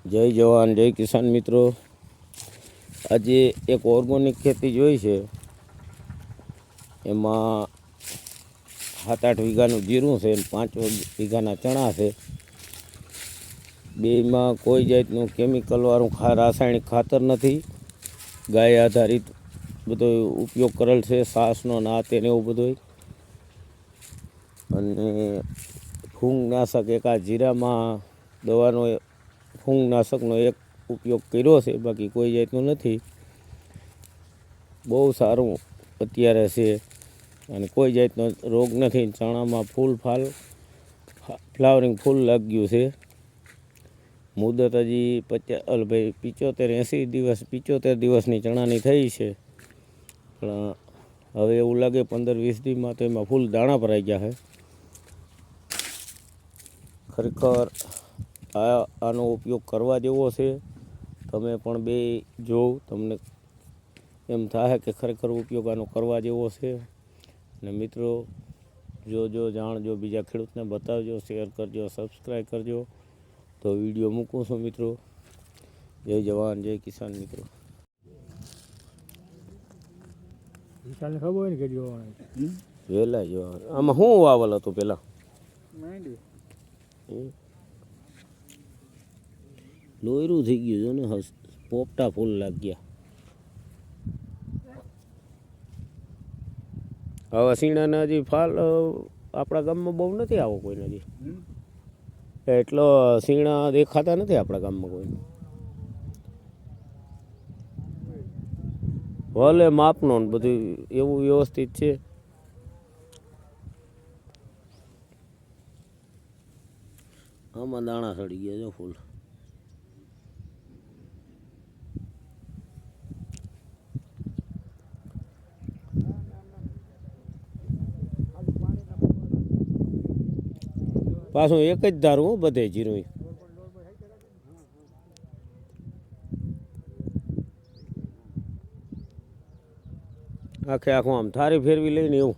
જય જવાન જય કિસાન મિત્રો, આજે એક ઓર્ગોનિક ખેતી જોઈ છે. એમાં 7-8 વીઘાનું જીરું છે, 5 વીઘાના ચણા છે. બેમાં કોઈ જાતનું કેમિકલવાળું રાસાયણિક ખાતર નથી. ગાય આધારિત બધો ઉપયોગ કરેલ છે, સાસનો ના તેને એવું બધું. અને ફૂંગનાશક એક આ જીરામાં દવાનો ફૂંગનાશકનો એક ઉપયોગ કર્યો છે, બાકી કોઈ જાતનું નથી. બહુ સારું અત્યારે છે અને કોઈ જાતનો રોગ નથી. ચણામાં ફ્લાવરિંગ ફૂલ લાગ્યું છે. મુદત હજી 75 દિવસની ચણાની થઈ છે. પણ હવે એવું લાગે 15-20 દિવસમાં તો એમાં ફૂલ દાણા ભરાઈ ગયા છે. ખરેખર આનો ઉપયોગ કરવા જેવો છે. તમે પણ બે જોવ, તમને એમ થાય કે ખરેખર ઉપયોગ આનો કરવા જેવો છે. અને મિત્રો જોજો, જાણજો, બીજા ખેડૂતને બતાવજો, શેર કરજો, સબસ્ક્રાઈબ કરજો. તો વિડીયો મૂકું છું મિત્રો. જય જવાન જય કિસાન મિત્રો. વિશાલને ખબર હોય ને કે જોવાનું વહેલા જવાન. આમાં શું વાવલ હતું પેલા? લોયરું થઈ ગયું છે ને, પોપટા ફૂલ લાગ્યા. હવે સીણાના હજી ફાલ આપણા ગામમાં બહુ નથી આવો કોઈને હજી. એટલો સીણા દેખાતા નથી આપણા ગામમાં કોઈ. ભલે માપનો ને બધું એવું વ્યવસ્થિત છે. આમાં દાણા સડી ગયા જો ફૂલ. પાછું એક જ ધારું બધે જીરું. આખે આખું આમ થારી ફેરવી લઈને એવું.